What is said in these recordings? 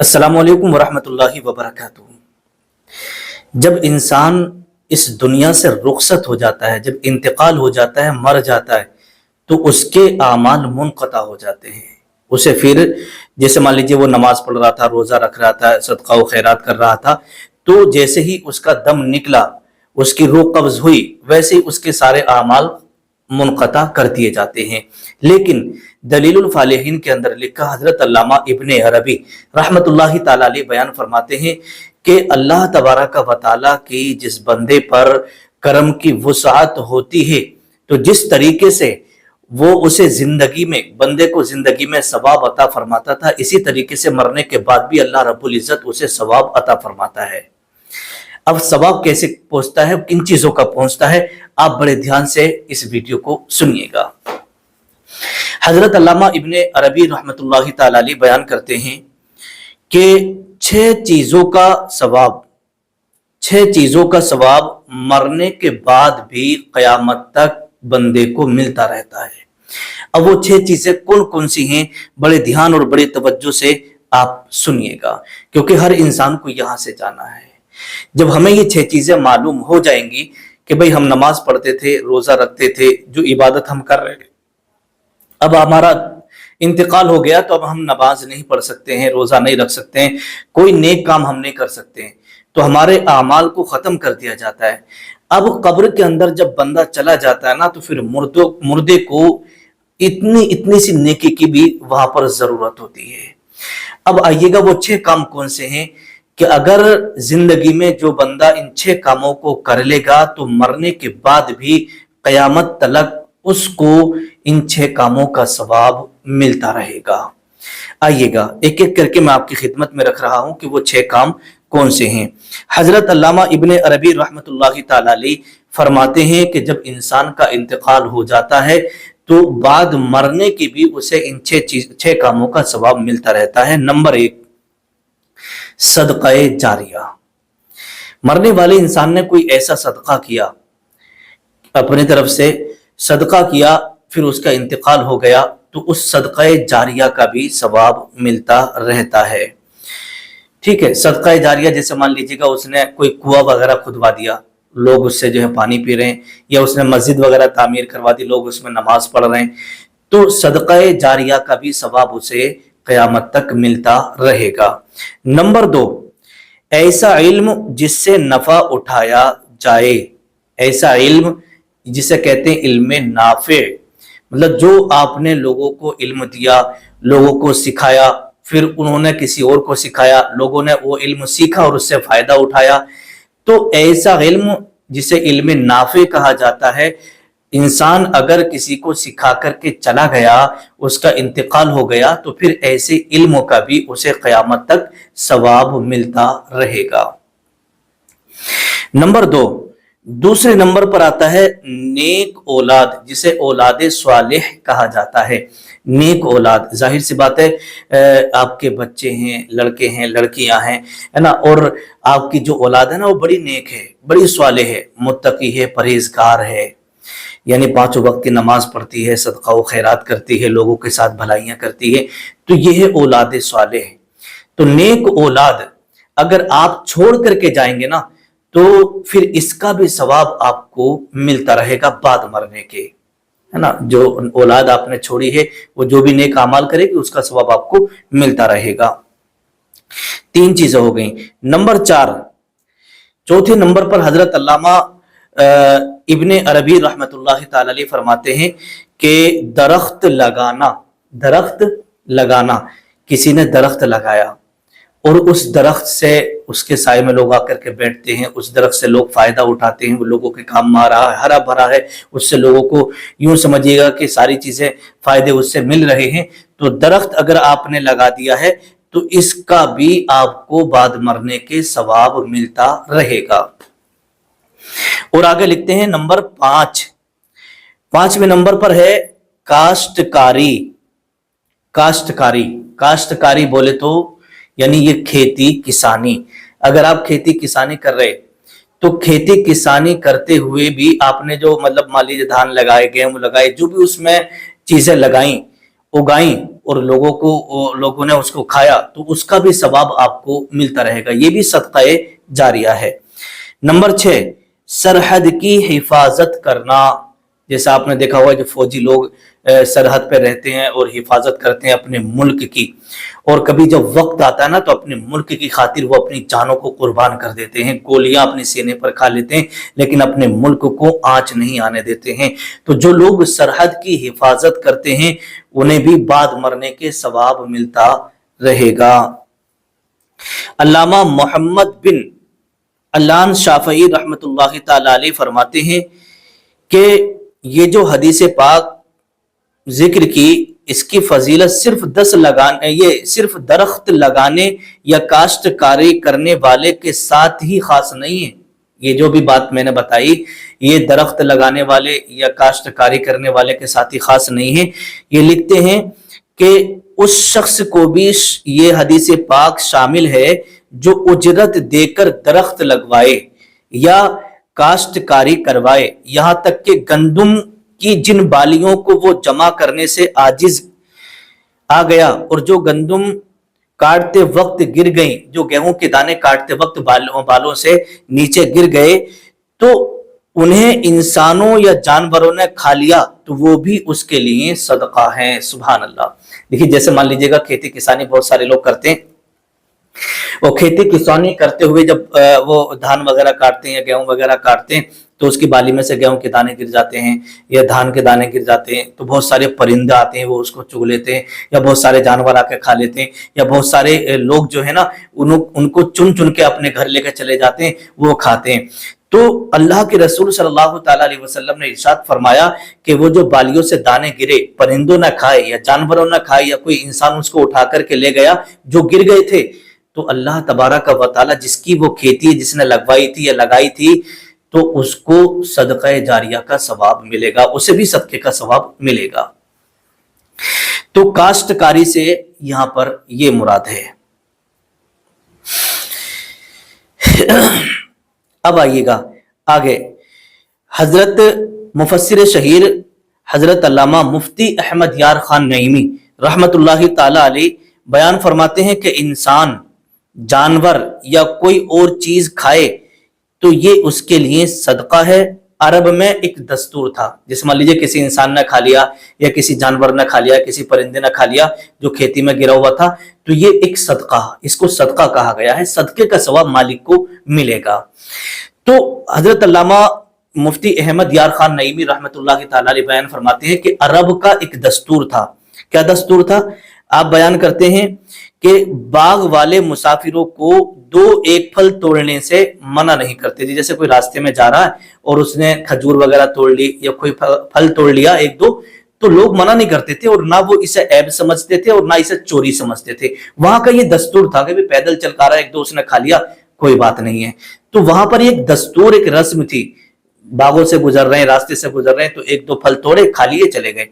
अस्सलामु अलैकुम वरहमतुल्लाहि वबरकातुहू। जब इंसान इस दुनिया से रुखसत हो जाता है, जब इंतकाल हो जाता है, मर जाता है, तो उसके आमाल मुनक़ता हो जाते हैं। उसे फिर जैसे मान लीजिए वो नमाज पढ़ रहा था, रोज़ा रख रहा था, सदका व खैरात कर रहा था, तो जैसे ही उसका दम निकला, उसकी रूह कब्ज़ हुई, वैसे ही उसके सारे आमाल मुनक़ता कर दिए जाते हैं। लेकिन दलीलुल फालिहीन के अंदर लिखा हज़रत अल्लामा इब्ने अरबी रहमतुल्लाहि ताला अलैह बयान फरमाते हैं कि अल्लाह तबारक व तआला की जिस बंदे पर करम की वुसअत होती है, तो जिस तरीके से वो उसे जिंदगी में, बंदे को जिंदगी में सवाब अता फरमाता था, इसी तरीके से मरने के बाद भी अल्लाह रब्बुल इज़्ज़त उसे सवाब अता फरमाता है। अब सवाब कैसे पहुंचता है, किन चीजों का पहुंचता है, आप बड़े ध्यान से इस वीडियो को सुनिएगा। हजरत अल्लामा इब्ने अरबी रहमतुल्लाहि ताला अलैह बयान करते हैं कि छह चीजों का सवाब मरने के बाद भी कयामत तक बंदे को मिलता रहता है। अब वो छह चीजें कौन कौन सी हैं, बड़े ध्यान और बड़े तवज्जो से आप सुनिएगा, क्योंकि हर इंसान को यहां से जाना है। जब हमें ये छह चीजें मालूम हो जाएंगी कि भाई हम नमाज पढ़ते थे, रोजा रखते थे, जो इबादत हम कर रहे थे, अब हमारा इंतकाल हो गया, तो अब हम नमाज नहीं पढ़ सकते हैं, रोजा नहीं रख सकते हैं, कोई नेक काम हम नहीं कर सकते हैं, तो हमारे आमाल को खत्म कर दिया जाता है। अब कब्र के अंदर जब बंदा चला जाता है ना, तो फिर मुर्दे को इतनी इतनी सी नेकी की भी वहां पर जरूरत होती है। अब आइएगा वो छह काम कौन से हैं कि अगर जिंदगी में जो बंदा इन छह कामों को कर लेगा, तो मरने के बाद भी कयामत तलक उसको इन छह कामों का सवाब मिलता रहेगा। आइएगा एक एक करके मैं आपकी खिदमत में रख रहा हूं कि वो छह काम कौन से हैं। हजरत अल्लामा इब्ने अरबी रहमतुल्लाहि ताला अलैह फरमाते हैं कि जब इंसान का इंतकाल हो जाता है, तो बाद मरने की भी उसे इन छह कामों का सवाब मिलता रहता है। नंबर एक, सदक़े जारिया। मरने वाले इंसान ने कोई ऐसा सदका किया, अपनी तरफ से सदका किया, फिर उसका इंतकाल हो गया, तो उस सदक़े जारिया का भी सवाब मिलता रहता है। ठीक है, सदक़े जारिया जैसे मान लीजिएगा उसने कोई कुआं वगैरह खुदवा दिया, लोग उससे जो है पानी पी रहे हैं, या उसने मस्जिद वगैरह तामीर करवा दी, लोग उसमें नमाज पढ़ रहे हैं, तो सदक़े जारिया का भी सवाब उसे क़यामत तक मिलता रहेगा। नंबर दो, ऐसा इल्म जिससे नफा उठाया जाए। ऐसा इल्म जिसे कहते हैं इल्म नाफे, मतलब जो आपने लोगों को इल्म दिया, लोगों को सिखाया, फिर उन्होंने किसी और को सिखाया, लोगों ने वो इल्म सीखा और उससे फायदा उठाया, तो ऐसा इल्म जिसे इल्म नाफे कहा जाता है। इंसान अगर किसी को सिखा करके चला गया, उसका इंतकाल हो गया, तो फिर ऐसे इल्मों का भी उसे क़यामत तक सवाब मिलता रहेगा। नंबर दो, दूसरे नंबर पर आता है नेक औलाद, जिसे औलादे स्वालिह कहा जाता है। नेक औलाद, जाहिर सी बात है, आपके बच्चे हैं, लड़के हैं, लड़कियां हैं, है ना, और आपकी जो औलाद है ना, वो बड़ी नेक है, बड़ी स्वालिह है, मुत्तकी है, परहेजगार है, यानी पांचों वक्त की नमाज पढ़ती है, सदका व खैरात करती है, लोगों के साथ भलाइयां करती है, तो ये है औलाद सालेह। तो नेक औलाद अगर आप छोड़ करके जाएंगे ना, तो फिर इसका भी सवाब आपको मिलता रहेगा बाद मरने के, है ना। जो औलाद आपने छोड़ी है, वो जो भी नेक अमाल करेगी, उसका सवाब आपको मिलता रहेगा। तीन चीजें हो गई। नंबर चार, चौथे नंबर पर हजरत अल्लामा इब्ने अरबी रहमतुल्लाहि ताला अलैह फरमाते हैं कि दरख्त लगाना, किसी ने दरख्त लगाया और उस दरख्त से, उसके साए में लोग आकर के बैठते हैं, उस दरख्त से लोग फायदा उठाते हैं, वो लोगों के काम में आ रहा है, हरा भरा है, उससे लोगों को यूं समझिएगा कि सारी चीजें फायदे उससे मिल रहे हैं। तो दरख्त अगर आपने लगा दिया है, तो इसका भी आपको बाद मरने के सवाब मिलता रहेगा। और आगे लिखते हैं नंबर पांच, पांचवें नंबर पर है काश्तकारी। काश्तकारी बोले तो यानी ये खेती किसानी। अगर आप खेती किसानी कर रहे, तो खेती किसानी करते हुए भी आपने जो, मतलब मान लीजिए धान लगाए, गेहूं लगाए, जो भी उसमें चीजें लगाई, उगाई और लोगों ने उसको खाया तो उसका भी सवाब आपको मिलता रहेगा। ये भी सदका जारिया है। नंबर 6, सरहद की हिफाजत करना। जैसा आपने देखा हुआ जो फौजी लोग सरहद पे रहते हैं और हिफाजत करते हैं अपने मुल्क की, और कभी जब वक्त आता है ना तो अपने मुल्क की खातिर वो अपनी जानों को कुर्बान कर देते हैं, गोलियां अपने सीने पर खा लेते हैं, लेकिन अपने मुल्क को आंच नहीं आने देते हैं। तो जो लोग सरहद की हिफाजत करते हैं उन्हें भी बाद मरने के सवाब मिलता रहेगा। अल्लामा मोहम्मद बिन अल्लान शाफई रहमतुल्लाहि ताला अलैह फरमाते हैं कि ये जो हदीस पाक जिक्र की, इसकी फजीलत सिर्फ दरख्त लगाने या काश्तकारी करने वाले के साथ ही खास नहीं है। ये जो भी बात मैंने बताई ये दरख्त लगाने वाले या काश्तकारी करने वाले के साथ ही खास नहीं है। ये लिखते हैं कि उस शख्स को भी ये हदीस पाक शामिल है जो उजरत देकर दरख्त लगवाए या काश्तकारी करवाए, यहां तक कि गंदुम की जिन बालियों को वो जमा करने से आजिज आ गया और जो गंदुम काटते वक्त गिर गई, जो गेहूं के दाने काटते वक्त बालों से नीचे गिर गए तो उन्हें इंसानों या जानवरों ने खा लिया तो वो भी उसके लिए सदका है। सुभान अल्लाह। देखिए जैसे मान लीजिएगा खेती किसानी बहुत सारे लोग करते हैं, और खेती किसानी करते हुए जब वो धान वगैरह काटते हैं या गेहूं वगैरह काटते हैं तो उसकी बाली में से गेहूं के दाने गिर जाते हैं या धान के दाने गिर जाते हैं, तो बहुत सारे परिंदे आते हैं वो उसको चुग लेते हैं, या बहुत सारे जानवर आके खा लेते हैं, या बहुत सारे लोग जो है ना उनको चुन चुन के अपने घर लेकर चले जाते हैं, वो खाते हैं। तो अल्लाह के रसूल सल्लल्लाहु ताला अलैहि वसल्लम ने इरशाद फरमाया कि वो जो बालियों से दाने गिरे, परिंदों ने खाए या जानवरों ने खाए या कोई इंसान उसको उठा करके ले गया जो गिर गए थे, तो अल्लाह तबारक व तआला जिसकी वो खेती जिसने लगवाई थी या लगाई थी तो उसको सदका जारिया का सवाब मिलेगा, उसे भी सदके का सवाब मिलेगा। तो काश्तकारी से यहां पर ये मुराद है। अब आइएगा आगे, हजरत मुफस्सिर शहीर हजरत अल्लामा मुफ्ती अहमद यार खान नईमी रहमतुल्लाहि ताला अलैह बयान फरमाते हैं कि इंसान, जानवर या कोई और चीज खाए तो ये उसके लिए सदका है। अरब में एक दस्तूर था, जैसे मान लीजिए किसी इंसान ने खा लिया या किसी जानवर ने खा लिया, किसी परिंदे ने खा लिया जो खेती में गिरा हुआ था, तो ये एक सदका, इसको सदका कहा गया है, सदके का सवाब मालिक को मिलेगा। तो हजरत अल्लामा मुफ्ती अहमद यार खान नईमी रहमतुल्लाहि ताला अलैह बयान फरमाते हैं कि अरब का एक दस्तूर था। क्या दस्तूर था? आप बयान करते हैं कि बाग वाले मुसाफिरों को दो एक फल तोड़ने से मना नहीं करते थे। जैसे कोई रास्ते में जा रहा है और उसने खजूर वगैरह तोड़ ली या कोई फल तोड़ लिया एक दो, तो लोग मना नहीं करते थे और ना वो इसे ऐब समझते थे और ना इसे चोरी समझते थे। वहां का ये दस्तूर था कि पैदल चल रहा है, एक दो उसने खा लिया, कोई बात नहीं है। तो वहां पर एक दस्तूर, एक रस्म थी, बागों से गुजर रहे हैं, रास्ते से गुजर रहे हैं, तो एक दो फल तोड़े, खा लिए, चले गए,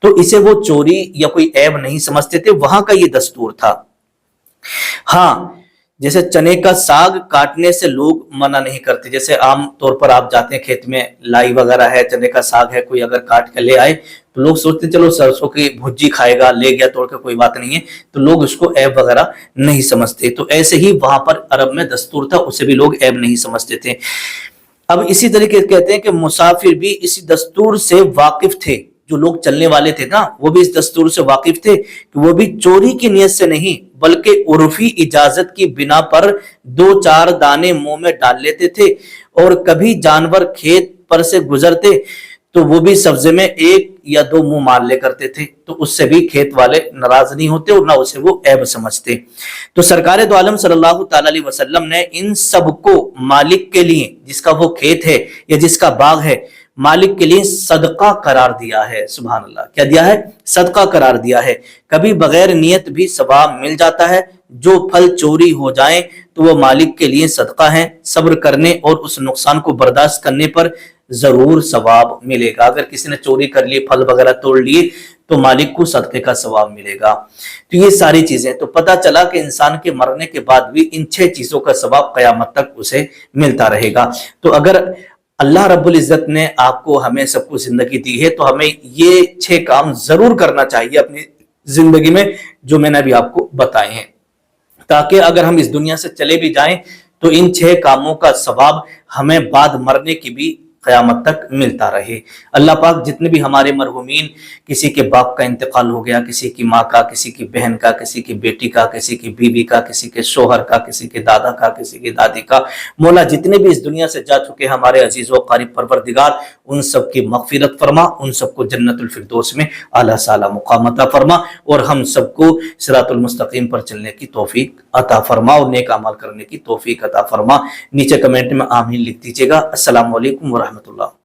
तो इसे वो चोरी या कोई ऐब नहीं समझते थे। वहां का ये दस्तूर था। हाँ, जैसे चने का साग काटने से लोग मना नहीं करते। जैसे आम तौर पर आप जाते हैं खेत में, लाई वगैरह है, चने का साग है, कोई अगर काट के ले आए तो लोग सोचते चलो सरसों की भुज्जी खाएगा, ले गया तोड़ के, कोई बात नहीं है, तो लोग उसको ऐब वगैरह नहीं समझते। तो ऐसे ही वहां पर अरब में दस्तूर था, उसे भी लोग ऐब नहीं समझते थे। अब इसी तरीके कहते हैं कि मुसाफिर भी इसी दस्तूर से वाकिफ थे। जो लोग चलने वाले थे ना, वो भी इस दस्तूर से वाकिफ थे कि वो भी चोरी की नियत से नहीं बल्कि उर्फी इजाजत की बिना पर दो चार दाने मुंह में डाल लेते थे। और कभी जानवर खेत पर से गुजरते तो वो भी सब्जे में एक या दो मुंह मार ले करते थे, तो उससे भी खेत वाले नाराज नहीं होते और ना उसे वो ऐब समझते। तो सरकार दो आलम सल्लल्लाहु ताला अलैहि वसल्लम ने इन सबको मालिक के लिए, जिसका वो खेत है या जिसका बाग है, मालिक के लिए सदका करार दिया है। सुभान अल्लाह। क्या दिया है? सदका करार दिया है। कभी बगैर नियत भी सवाब मिल जाता है। जो फल चोरी हो जाए तो वो मालिक के लिए सदका है। सब्र करने और उस नुकसान को बर्दाश्त करने पर जरूर सवाब मिलेगा। अगर किसी ने चोरी कर ली, फल वगैरह तोड़ लिए, तो मालिक को सदके का सवाब मिलेगा। तो ये सारी चीजें, तो पता चला कि इंसान के मरने के बाद भी इन 6 चीजों का सवाब कयामत तक उसे मिलता रहेगा। तो अगर अल्लाह रब्बुल इज्जत ने आपको हमें सबको जिंदगी दी है तो हमें ये 6 काम जरूर करना चाहिए अपनी जिंदगी में जो मैंने अभी आपको बताए हैं, ताकि अगर हम इस दुनिया से चले भी जाएं तो इन 6 कामों का सवाब हमें बाद मरने की भी क़यामत तक मिलता रहे। अल्लाह पाक जितने भी हमारे मरहूमीन, किसी के बाप का इंतकाल हो गया, किसी की माँ का, किसी की बहन का, किसी की बेटी का, किसी की बीवी का, किसी के शोहर का, किसी के दादा का, किसी की दादी का, मौला जितने भी इस दुनिया से जा चुके हमारे अजीज व क़रीब परवरदिगार, उन सब की मग़फ़िरत फरमा, उन सबको जन्नतुल फिरदौस में आला साला मुक़ाम अता फरमा, और हम सबको सिरातुल मुस्तकीम पर चलने की तौफीक अता फरमा और नेक अमल करने की तौफीक अता फरमा। नीचे कमेंट में आमीन लिख दीजिएगा। अस्सलामु अलैकुम व रहमतुल्लाह।